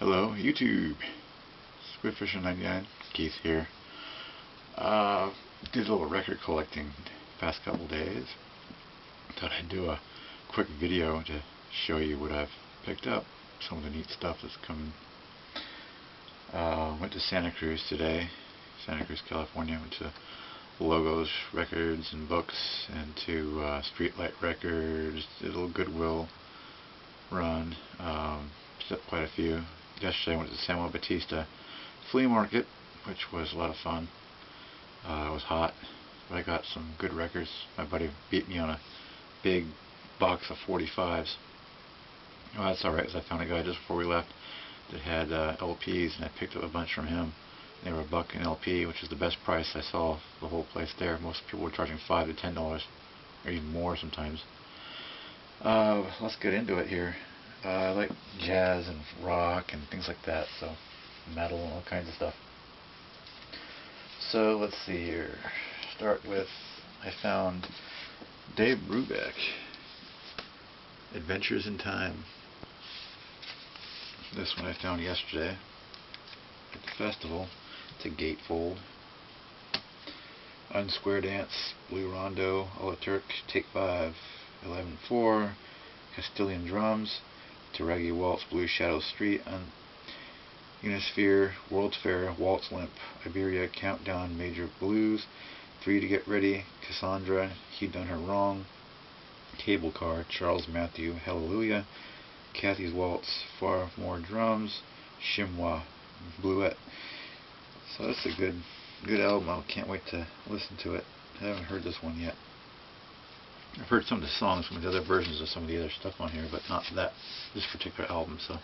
Hello, YouTube. Squidfisher99, Keith here. Did a little record collecting the past couple days. Thought I'd do a quick video to show you what I've picked up. Some of the neat stuff that's coming. Went to Santa Cruz today, Santa Cruz, California. Went to Logos Records and Books, and to Streetlight Records. Did a little Goodwill run. Picked up quite a few. Yesterday I went to the Samuel Batista flea market, which was a lot of fun. It was hot, but I got some good records. My buddy beat me on a big box of 45s. Well, that's alright, because I found a guy just before we left that had LPs, and I picked up a bunch from him. They were $1 an LP, which is the best price I saw the whole place there. Most people were charging $5 to $10, or even more sometimes. Let's get into it here. I like jazz and rock and things like that, so metal and all kinds of stuff. So let's see here. Start with, I found Dave Brubeck, Adventures in Time. This one I found yesterday at the festival. It's a gatefold. Unsquare Dance, Blue Rondo, Ola Turk, Take 5, 11/4, Castilian Drums, Teregi Waltz, Blue Shadow Street, Unisphere, World's Fair, Waltz Limp, Iberia, Countdown, Major Blues, 3 to Get Ready, Cassandra, He Done Her Wrong, Cable Car, Charles Matthew, Hallelujah, Kathy's Waltz, Far More Drums, Shimwa, Bluette. So that's a good album. I can't wait to listen to it. I haven't heard this one yet. I've heard some of the songs, some of the other versions of some of the other stuff on here, but not this particular album, so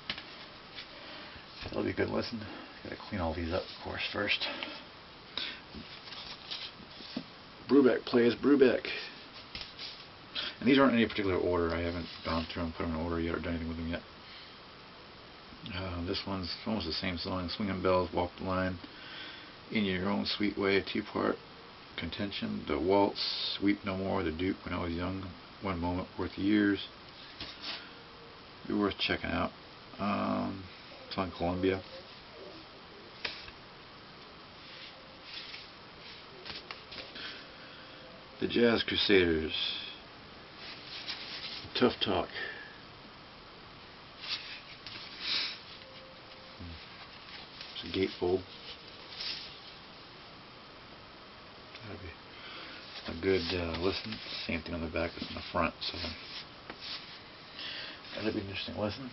that'll be a good listen. Gotta clean all these up, of course, first. Brubeck plays Brubeck. And these aren't in any particular order. I haven't gone through and put them in order yet or done anything with them yet. This one's almost the same song. Swinging Bells, Walk the Line, In Your Own Sweet Way, 2-part. Contention, The Waltz, Weep No More, The Duke, When I Was Young, One Moment Worth Years. Be worth checking out. It's on Columbia. The Jazz Crusaders, Tough Talk. It's a gatefold. That'd be a good listen. Same thing on the back as on the front, so that'd be an interesting listen.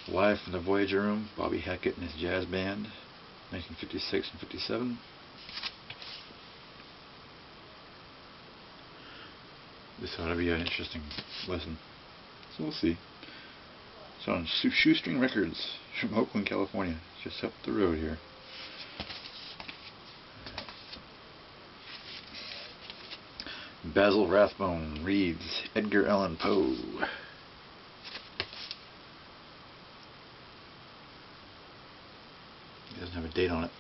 Live from the Voyager Room, Bobby Hackett and his jazz band, 1956 and 57. This ought to be an interesting listen. So we'll see. It's on Shoestring Records from Oakland, California, just up the road here. Basil Rathbone reads Edgar Allan Poe. He doesn't have a date on it,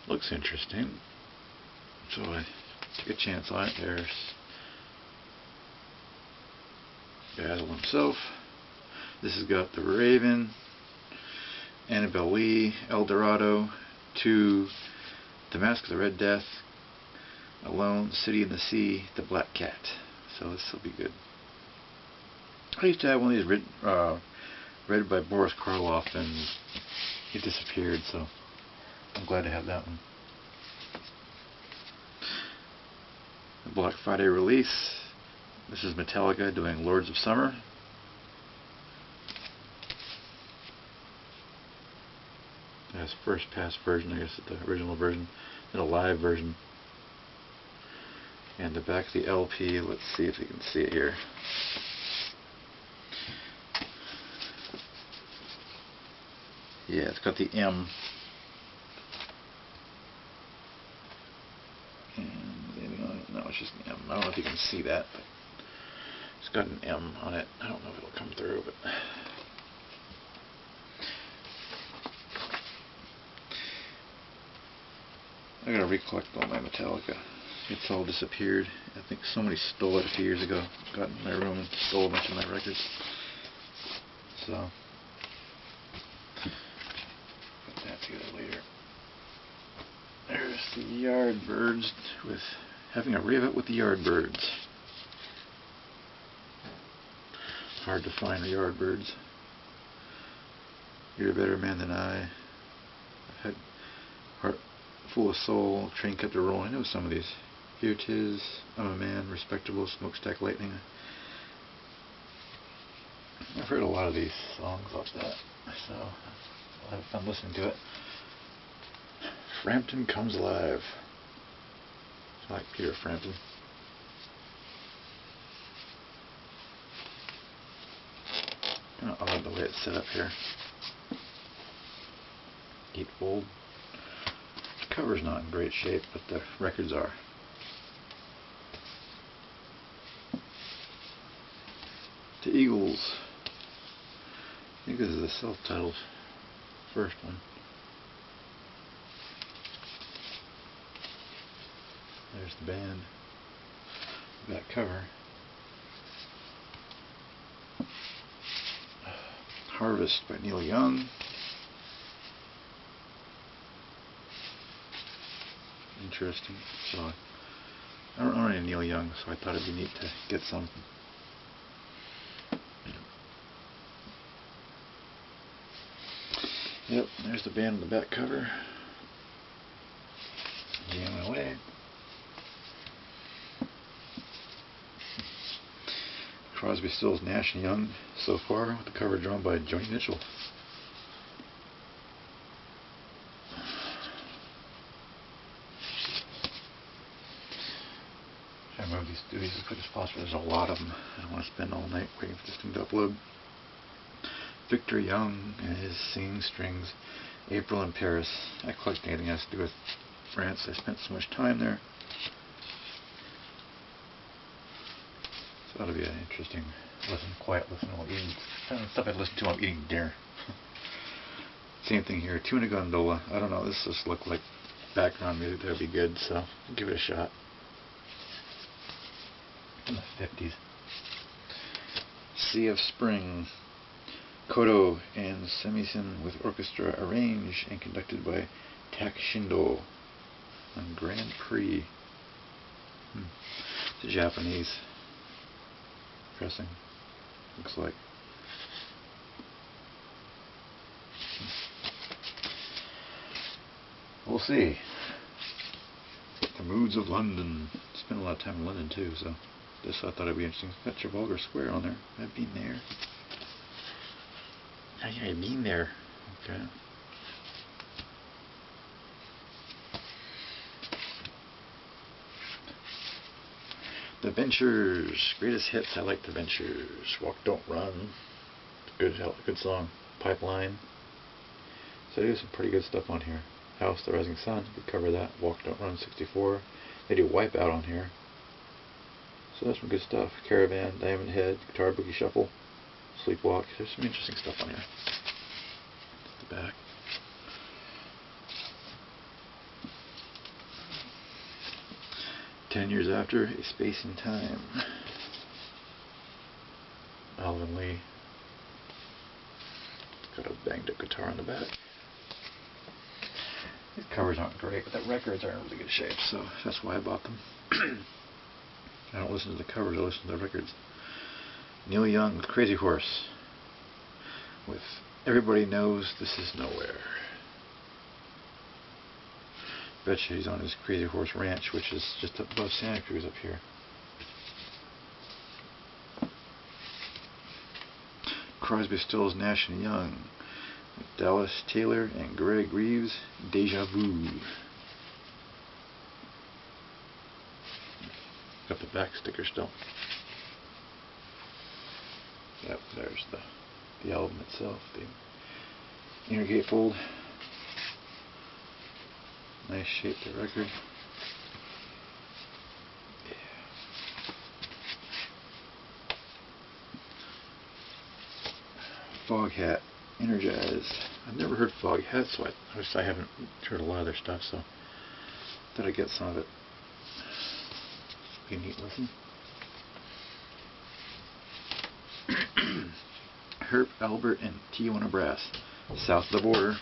but looks interesting. So I took a chance on it. There's Basil himself. This has got The Raven, Annabelle Lee, El Dorado, 2, The Mask of the Red Death, Alone, City in the Sea, The Black Cat. So this will be good. I used to have one of these read by Boris Karloff, and he disappeared, so I'm glad to have that one. The Black Friday release. This is Metallica doing Lords of Summer. That's first pass version, I guess, the original version, and a live version. And the back of the LP, let's see if you can see it here. Yeah, it's got the M. And anything on it? No, it's just an M. I don't know if you can see that, but it's got an M on it. I don't know if it'll come through, but I gotta recollect all my Metallica. It's all disappeared. I think somebody stole it a few years ago. Got in my room and stole a bunch of my records. so put that together later. There's the Yardbirds with having a rave it with the Yardbirds. Hard to find the Yardbirds. You're a better man than I. I've had heart full of soul, train kept a rolling. I know some of these. Here 'tis, I'm a man, respectable, smokestack lightning. I've heard a lot of these songs like that, so I'll have fun listening to it. Frampton Comes Alive. I like Peter Frampton. Kind of odd the way it's set up here. Gatefold. The cover's not in great shape, but the records are. The Eagles. I think this is the self-titled first one. There's the band. That cover. Harvest by Neil Young. Interesting. So I don't know any Neil Young, so I thought it'd be neat to get some. Yep, there's the band on the back cover. Jamming away. Crosby, Stills, Nash & Young so far, with the cover drawn by Joni Mitchell. Try to move these as quick as possible. There's a lot of them. I don't want to spend all night waiting for this thing to upload. Victor Young and his Singing Strings, April in Paris. I collect anything that has to do with France. I spent so much time there. So that'll be an interesting listen, quiet listen while eating. Kind of stuff I listen to while eating dinner. Same thing here, Tuna Gondola. I don't know, this just looked like background music that would be good, so I'll give it a shot. In the 50s. Sea of Spring. Kodo and Semisen with orchestra, arranged and conducted by Tak Shindo on Grand Prix. It's a Japanese pressing, looks like. We'll see. The Moods of London. Spent a lot of time in London too, so this I thought it'd be interesting. Got Trafalgar Square on there. I've been there. Oh, yeah, I've been there. Okay. The Ventures. Greatest hits. I like The Ventures. Walk Don't Run. Good song. Pipeline. So they do some pretty good stuff on here. House, The Rising Sun. We cover that. Walk Don't Run 64. They do Wipeout on here. So that's some good stuff. Caravan, Diamond Head, Guitar Boogie Shuffle, Sleepwalk. There's some interesting stuff on here. The back. "10 Years After, A Space in Time." Alvin Lee. Got a banged up guitar on the back. These covers aren't great, but the records are in really good shape, so that's why I bought them. I don't listen to the covers, I listen to the records. Neil Young with Crazy Horse. With Everybody Knows This Is Nowhere. Betcha he's on his Crazy Horse Ranch, which is just above Santa Cruz up here. Crosby, Stills, Nash & Young. With Dallas Taylor and Greg Reeves. Deja Vu. Got the back sticker still. Yep, there's the album itself, the inner gatefold. Nice shape to record. Yeah. Foghat, Energized. I've never heard Foghat, so I haven't heard a lot of their stuff, so thought I'd get some of it. Be a neat listen. Herb Alpert and Tijuana Brass, south of the border.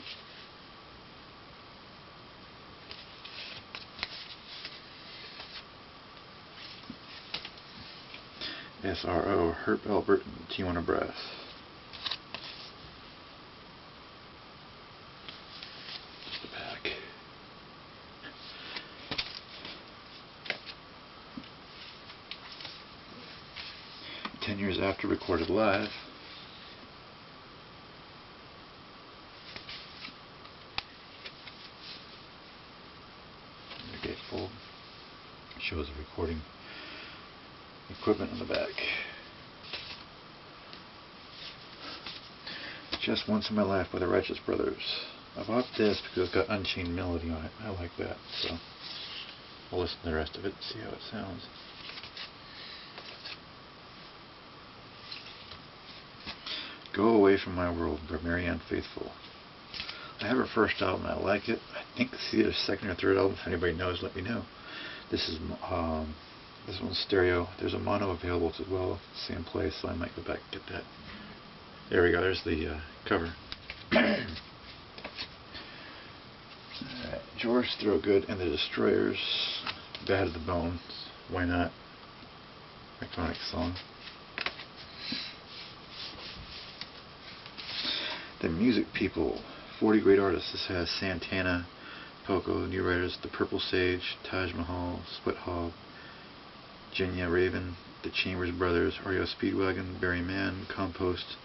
SRO, Herb Alpert and Tijuana Brass. Just the back. "10 years after, recorded live." The gatefold shows the recording equipment on the back. "Just Once in My Life" by the Righteous Brothers. I bought this because it's got Unchained Melody on it. I like that, so we'll listen to the rest of it and see how it sounds. "Go Away From My World" by Marianne Faithfull. I have her first album. I like it. I think it's either second or third album. If anybody knows, let me know. This one's stereo. There's a mono available as well, same place, so I might go back and get that. There we go. There's the cover. Alright, George Thorogood and the Destroyers, "Bad to the Bone." Why not? Iconic song. The Music People, 40 great artists. This has Santana, Poco, New Writers, The Purple Sage, Taj Mahal, Sweat Hog, Genya Raven, The Chambers Brothers, REO Speedwagon, Barry Mann, Compost,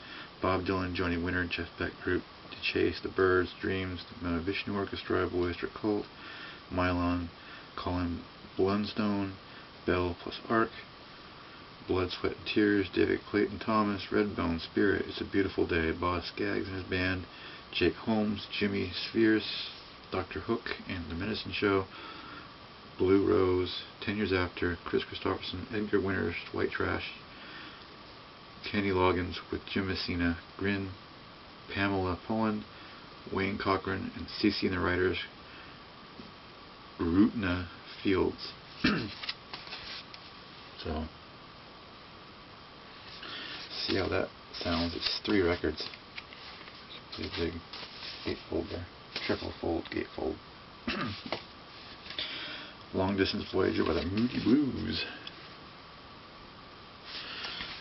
Bob Dylan, Johnny Winter, Jeff Beck Group, The Chase, The Birds, Dreams, The Mahavishnu Orchestra, Boy Strip Cult, Mylon, Colin Blunstone, Bell plus Ark, Blood, Sweat and Tears, David Clayton Thomas, Redbone, Spirit, It's a Beautiful Day, Boss Skaggs and his band, Jake Holmes, Jimmy Spheres, Dr. Hook and The Medicine Show, Blue Rose, 10 Years After, Chris Christopherson, Edgar Winters, White Trash, Kenny Loggins with Jim Messina, Grin, Pamela Poland, Wayne Cochran, and CeCe and the Writers, Rutna Fields. So, see how that sounds. It's 3 records. It's a pretty big gatefold there. Triple fold gatefold. Long Distance Voyager by the Moody Blues.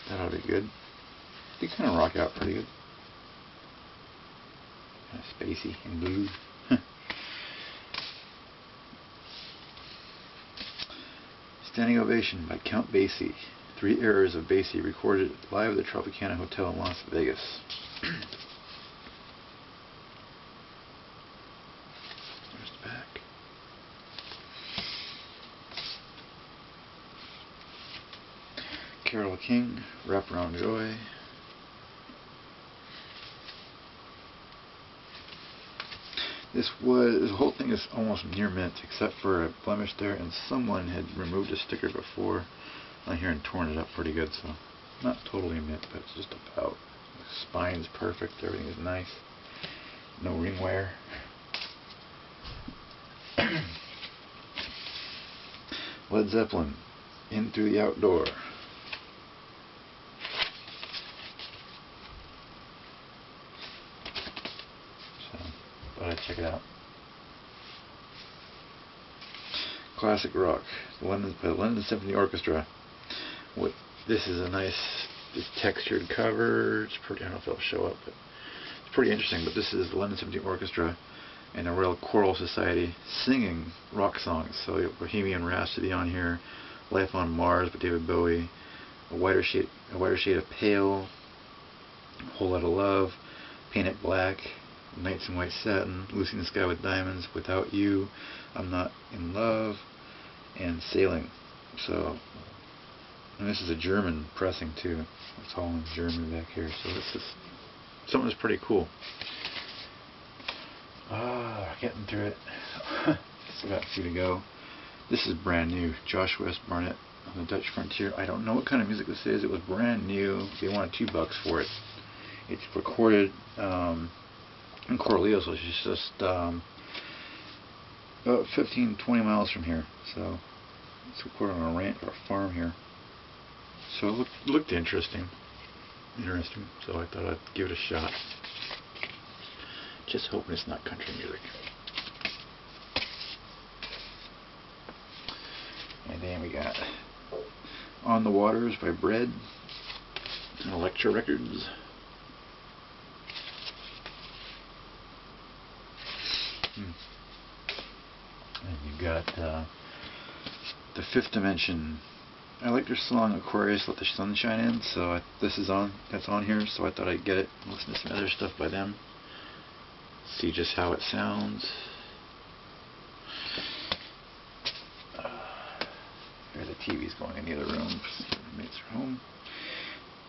That ought to be good. They kind of rock out pretty good. Kind of spacey and blue. Standing Ovation by Count Basie. 3 Errors of Basie recorded live at the Tropicana Hotel in Las Vegas. There's the back. Carole King, Wraparound Joy. The whole thing is almost near mint, except for a blemish there, and someone had removed a sticker before on here and torn it up pretty good, so not totally mint, but it's just about. The spine's perfect, everything is nice. No ring wear. Led Zeppelin, In Through the Outdoor. So, thought I'd check it out. Classic Rock, by the London Symphony Orchestra. This is a nice, textured cover. It's pretty. I don't know if it'll show up, but it's pretty interesting. But this is the London Symphony Orchestra and the Royal Choral Society singing rock songs. So you have Bohemian Rhapsody on here, Life on Mars by David Bowie, A Whiter Shade of Pale, A Whole Lot of Love, Paint It Black, Nights in White Satin, Lucy in the Sky with Diamonds, Without You, I'm Not in Love, and Sailing. So, and this is a German pressing too. It's all in German back here. So this is something that's pretty cool. Getting through it. Still got a few to go. This is brand new. Joshua S. Barnett on the Dutch Frontier. I don't know what kind of music this is. It was brand new. They wanted $2 for it. It's recorded in Corleone, so it's just about 15-20 miles from here. So it's recorded on a ranch or a farm here. So it looked interesting. interesting, so I thought I'd give it a shot. Just hoping it's not country music. And then we got On the Waters by Bread and Elektra Records. And you got The Fifth Dimension. I like their song Aquarius, Let the Sun Shine In, so that's on here, so I thought I'd get it and listen to some other stuff by them. See just how it sounds. Here the TV's going in the other room. Roommates are home.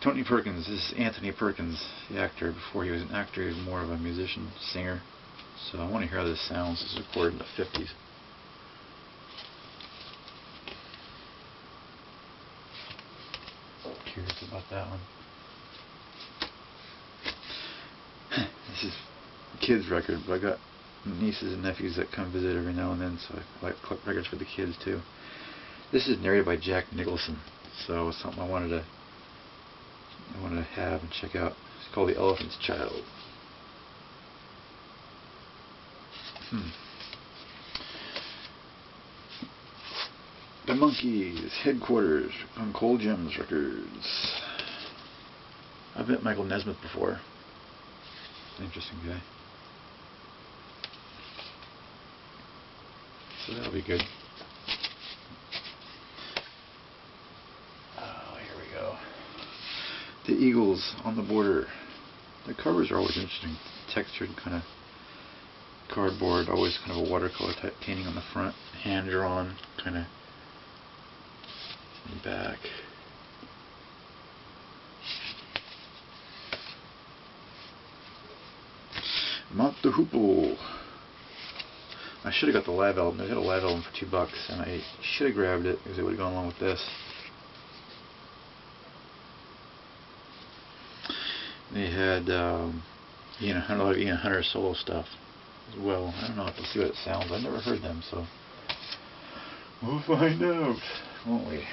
Tony Perkins. This is Anthony Perkins, the actor. Before he was an actor, he was more of a musician, singer. So I want to hear how this sounds. This was recorded in the 50s. Curious about that one. This is a kid's record, but I got nieces and nephews that come visit every now and then, so I like collect records for the kids too. This is narrated by Jack Nicholson, so it's something I wanted to have and check out. It's called The Elephant's Child. The Monkees, Headquarters on Cold Gems Records. I've met Michael Nesmith before. Interesting guy. So that'll be good. Oh, here we go. The Eagles, On the Border. The covers are always interesting. Textured kind of cardboard, always kind of a watercolor type painting on the front. Hand drawn, kind of back. Mount the Hoople. I should have got the live album. They had a live album for $2, and I should have grabbed it because it would have gone along with this. They had a lot of Ian Hunter solo stuff as well. I don't know. Let's see what it sounds. I've never heard them, so we'll find out, won't we?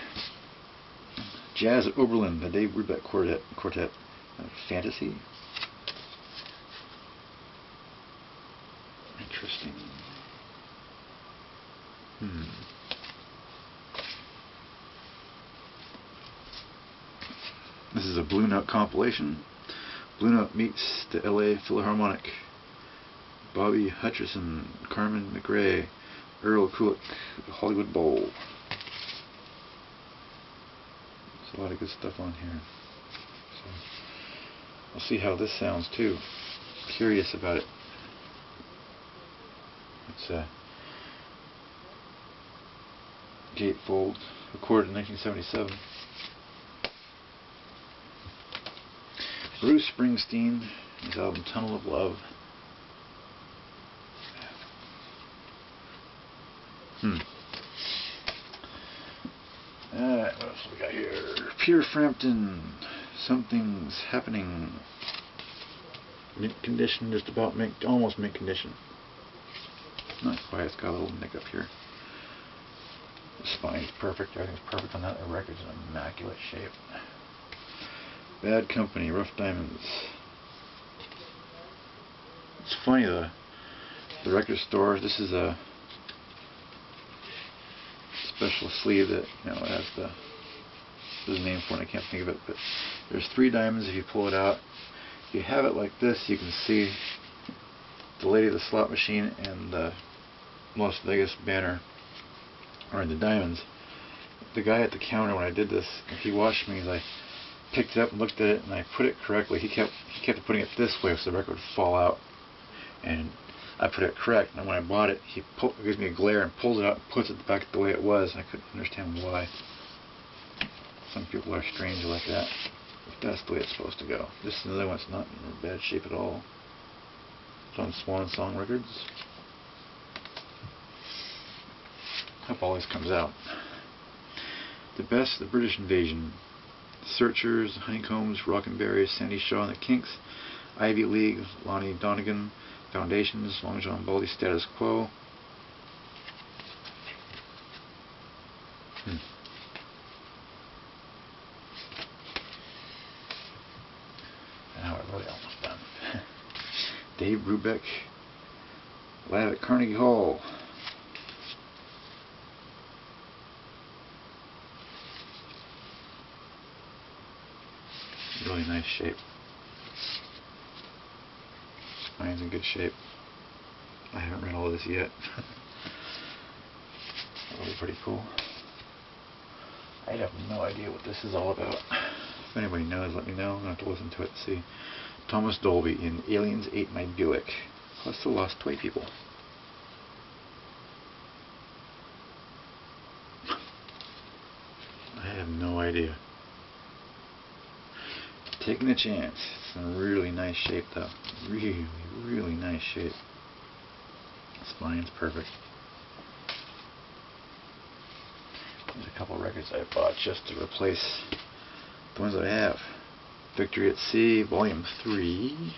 Jazz at Oberlin, the Dave Brubeck Quartet. Fantasy. Interesting. This is a Blue Note compilation. Blue Note meets the LA Philharmonic. Bobby Hutcherson, Carmen McRae, Earl Kulick, the Hollywood Bowl. There's a lot of good stuff on here. So we'll see how this sounds too. Curious about it. It's a gatefold, recorded in 1977. Bruce Springsteen, his album Tunnel of Love. Alright, what else we got here? Peter Frampton, Something's Happening. Mint condition, just about almost mint condition. Not quite, it's got a little nick up here. The spine's perfect, everything's perfect on that. The record's in immaculate shape. Bad Company, Rough Diamonds. It's funny, the record store, this is a special sleeve that, has there's a name for it, I can't think of it, but there's 3 diamonds if you pull it out. If you have it like this, you can see the Lady of the Slot Machine and the Las Vegas banner are in the diamonds. The guy at the counter, when I did this, he watched me as I picked it up and looked at it, and I put it correctly. He kept putting it this way so the record would fall out, and I put it correct. And when I bought it, he gives me a glare and pulls it out and puts it back the way it was. And I couldn't understand why. Some people are strange like that. But that's the way it's supposed to go. This is another one that's not in bad shape at all. It's on Swan Song Records. Hope all this comes out. The Best, The British Invasion. Searchers, Honeycombs, Rockenberries, Sandy Shaw and the Kinks, Ivy League, Lonnie Donegan, Foundations, Long John Baldy, Status Quo. really almost done. Dave Brubeck, live at Carnegie Hall. Really nice shape. Spine's in good shape. I haven't read all of this yet. Really pretty cool. I have no idea what this is all about. If anybody knows, let me know. I'm going to have to listen to it to see. Thomas Dolby in Aliens Ate My Buick. Plus the Lost Toy People. I have no idea. Taking a chance. It's in really nice shape though. Really, really nice shape. Spine's perfect. There's a couple records I bought just to replace the ones that I have. Victory at Sea, Volume 3.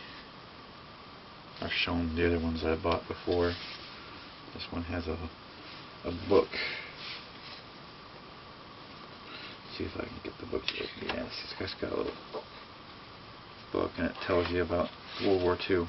I've shown the other ones that I bought before. This one has a book. See if I can get the book to open. Yes, it's got a little book and it tells you about World War II.